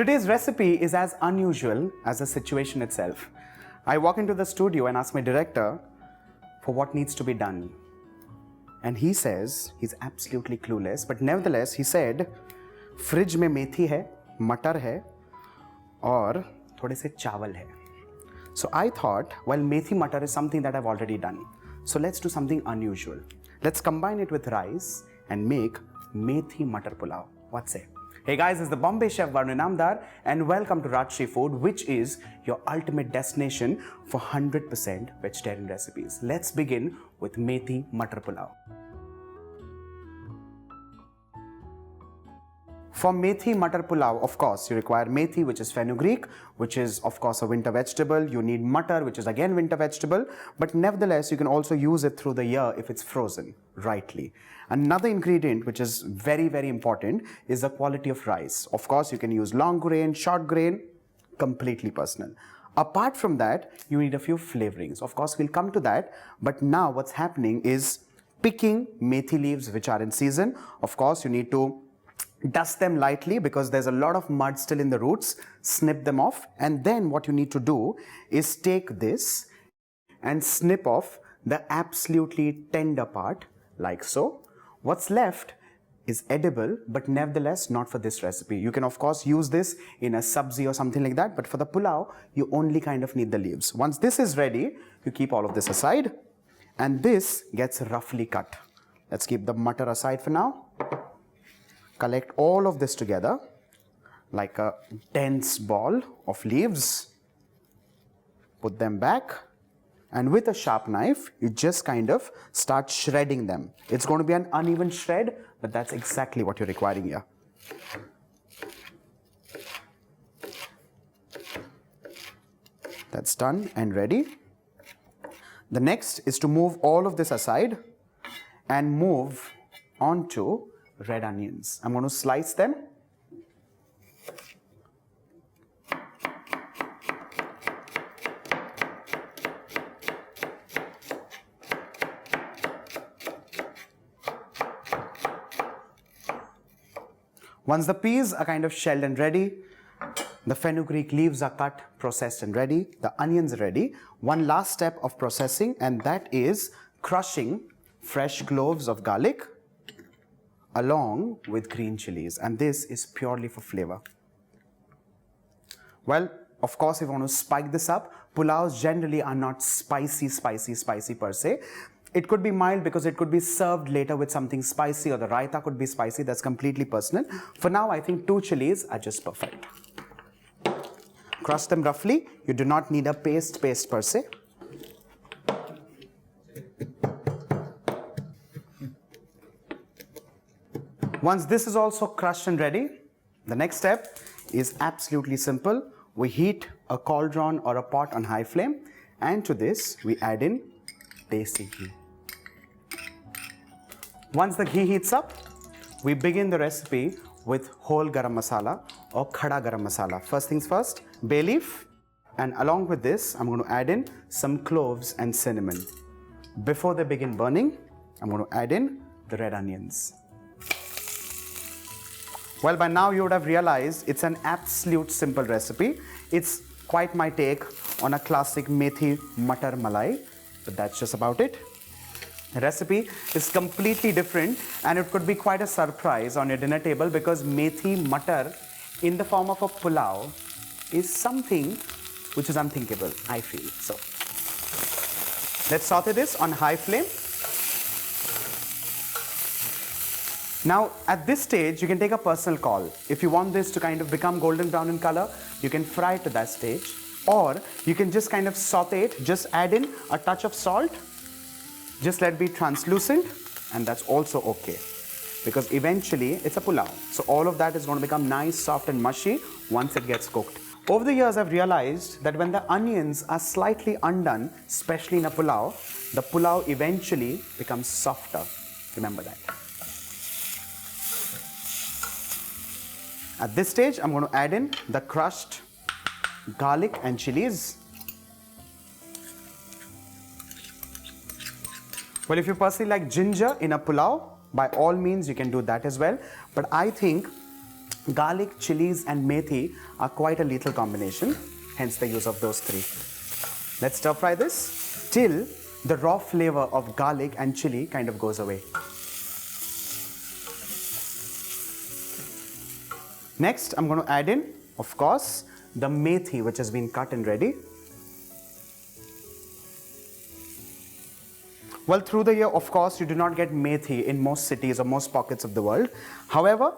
Today's recipe is as unusual as the situation itself. I walk into the studio and ask my director for what needs to be done. And he says, he's absolutely clueless, but nevertheless, he said, fridge mein methi hai, matar hai, aur thode se chawal hai. So I thought, well, methi matar is something that I've already done. So let's do something unusual. Let's combine it with rice and make Methi Mutter Pulao. What say? Hey guys, it's the Bombay Chef Varun Inamdar and welcome to Rajshri Food, which is your ultimate destination for 100% vegetarian recipes. Let's begin with Methi Mutter Pulao. For Methi Matar Pulao, of course, you require methi, which is fenugreek, which is, of course, a winter vegetable. You need mutter, which is again winter vegetable. But nevertheless, you can also use it through the year if it's frozen rightly. Another ingredient, which is very, very important, is the quality of rice. Of course, you can use long grain, short grain, completely personal. Apart from that, you need a few flavorings. Of course, we'll come to that. But now what's happening is picking methi leaves, which are in season. Of course, you need to dust them lightly because there's a lot of mud still in the roots. Snip them off, and then what you need to do is take this and snip off the absolutely tender part like so. What's left is edible, but nevertheless not for this recipe. You can of course use this in a sabzi or something like that, but for the pulao you only kind of need the leaves. Once this is ready, you keep all of this aside and this gets roughly cut. Let's keep the mutter aside for now. Collect all of this together like a dense ball of leaves. Put them back, and with a sharp knife, you just kind of start shredding them. It's going to be an uneven shred, but that's exactly what you're requiring here. That's done and ready. The next is to move all of this aside and move on to red onions. I'm going to slice them. Once the peas are kind of shelled and ready, the fenugreek leaves are cut, processed and ready, the onions are ready. One last step of processing, and that is crushing fresh cloves of garlic along with green chilies, and this is purely for flavor. Well, of course, if you want to spike this up, pulaos generally are not spicy per se. It could be mild because it could be served later with something spicy, or the raita could be spicy. That's completely personal. For now, I think 2 chilies are just perfect. Crush them roughly. You do not need a paste per se. Once this is also crushed and ready, the next step is absolutely simple. We heat a cauldron or a pot on high flame, and to this we add in desi ghee. Once the ghee heats up, we begin the recipe with whole garam masala or khada garam masala. First things first, bay leaf, and along with this I'm going to add in some cloves and cinnamon. Before they begin burning, I'm going to add in the red onions. Well, by now you would have realized it's an absolute simple recipe. It's quite my take on a classic Methi Mutter Malai, but that's just about it. The recipe is completely different, and it could be quite a surprise on your dinner table because Methi Mutter in the form of a pulao is something which is unthinkable, I feel. So let's saute this on high flame. Now, at this stage, you can take a personal call. If you want this to kind of become golden brown in color, you can fry it to that stage. Or you can just kind of saute it, just add in a touch of salt, just let it be translucent, and that's also okay. Because eventually, it's a pulao. So all of that is going to become nice, soft and mushy once it gets cooked. Over the years, I've realized that when the onions are slightly undone, especially in a pulao, the pulao eventually becomes softer. Remember that. At this stage, I'm going to add in the crushed garlic and chilies. Well, if you personally like ginger in a pulao, by all means you can do that as well. But I think Garlic, chilies and methi are quite a lethal combination, hence the use of those three. Let's stir fry this till the raw flavor of garlic and chili kind of goes away. Next, I'm going to add in, of course, the methi which has been cut and ready. Well, through the year, of course, you do not get methi in most cities or most pockets of the world. However,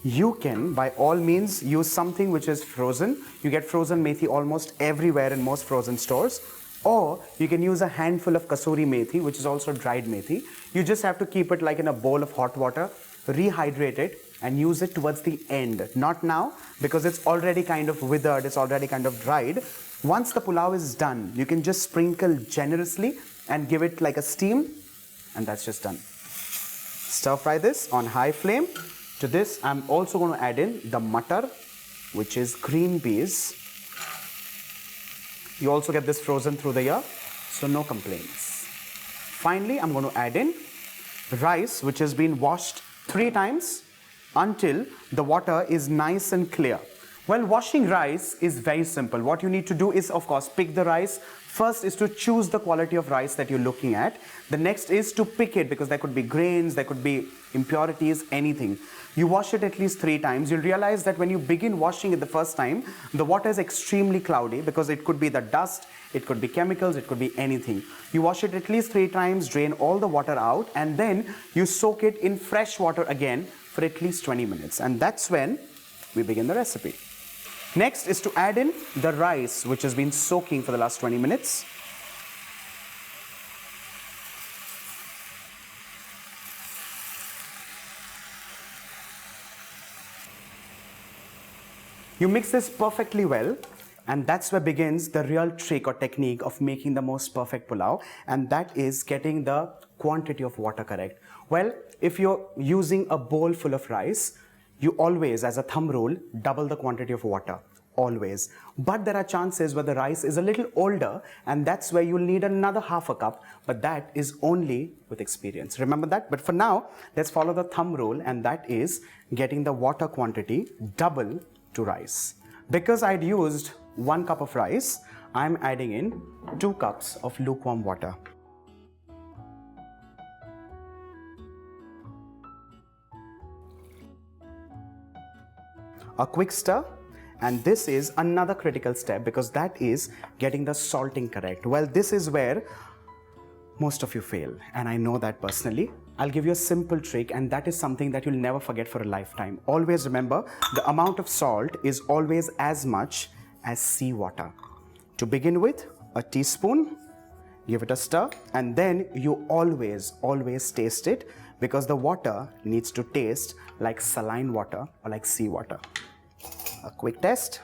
you can, by all means, use something which is frozen. You get frozen methi almost everywhere in most frozen stores. Or you can use a handful of kasuri methi, which is also dried methi. You just have to keep it like in a bowl of hot water, rehydrate it, and use it towards the end. Not now, because it's already kind of withered, it's already kind of dried. Once the pulao is done, you can just sprinkle generously and give it like a steam, and that's just done. Stir fry this on high flame. To this, I'm also going to add in the mutter, which is green peas. You also get this frozen through the year, so no complaints. Finally, I'm going to add in rice, which has been washed 3 times until the water is nice and clear. Well, washing rice is very simple. What you need to do is, of course, pick the rice. First is to choose the quality of rice that you're looking at. The next is to pick it, because there could be grains, there could be impurities, anything. You wash it at least 3 times. You'll realize that when you begin washing it the first time, the water is extremely cloudy because it could be the dust, it could be chemicals, it could be anything. You wash it at least 3 times, drain all the water out, and then you soak it in fresh water again for at least 20 minutes. And that's when we begin the recipe. Next is to add in the rice, which has been soaking for the last 20 minutes. You mix this perfectly well, and that's where begins the real trick or technique of making the most perfect pulao, and that is getting the quantity of water correct. Well, if you're using a bowl full of rice, you always, as a thumb rule, double the quantity of water, always. But there are chances where the rice is a little older, and that's where you'll need another half a cup, but that is only with experience. Remember that? But for now, let's follow the thumb rule, and that is getting the water quantity double to rice. Because I'd used 1 cup of rice, I'm adding in 2 cups of lukewarm water. A quick stir, and this is another critical step, because that is getting the salting correct. Well, this is where most of you fail, and I know that personally. I'll give you a simple trick, and that is something that you'll never forget for a lifetime. Always remember, the amount of salt is always as much as seawater. To begin with, a teaspoon, give it a stir, and then you always taste it, because the water needs to taste like saline water or like seawater. A quick test.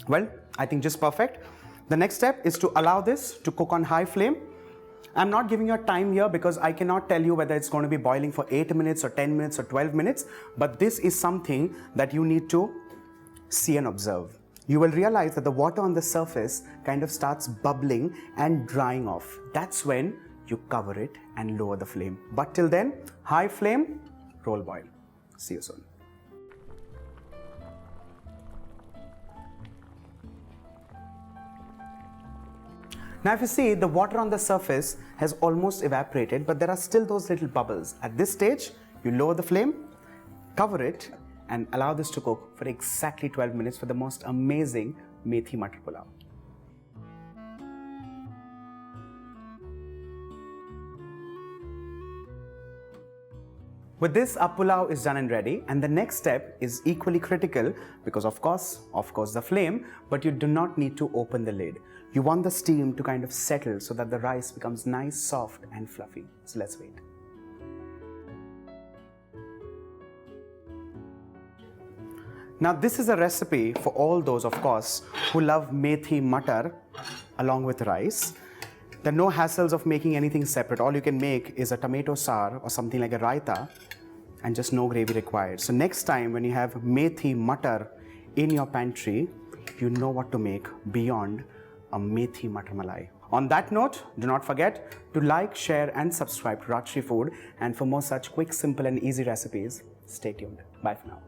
Well, I think just perfect. The next step is to allow this to cook on high flame. I'm not giving you a time here because I cannot tell you whether it's going to be boiling for 8 minutes or 10 minutes or 12 minutes, but this is something that you need to see and observe. You will realize that the water on the surface kind of starts bubbling and drying off. That's when you cover it and lower the flame. But till then, high flame, roll boil. See you soon. Now if you see, the water on the surface has almost evaporated, but there are still those little bubbles. At this stage, you lower the flame, cover it, and allow this to cook for exactly 12 minutes for the most amazing Methi Mutter Pulao. With this, our pulao is done and ready, and the next step is equally critical because of course the flame, but you do not need to open the lid. You want the steam to kind of settle so that the rice becomes nice, soft and fluffy. So let's wait. Now this is a recipe for all those, of course, who love methi mutter along with rice. There are no hassles of making anything separate. All you can make is a tomato sour or something like a raita, and just no gravy required. So next time when you have methi mutter in your pantry, you know what to make beyond a methi mutter malai. On that note, do not forget to like, share and subscribe to Rajshri Food, and for more such quick, simple and easy recipes, Stay tuned. Bye for now.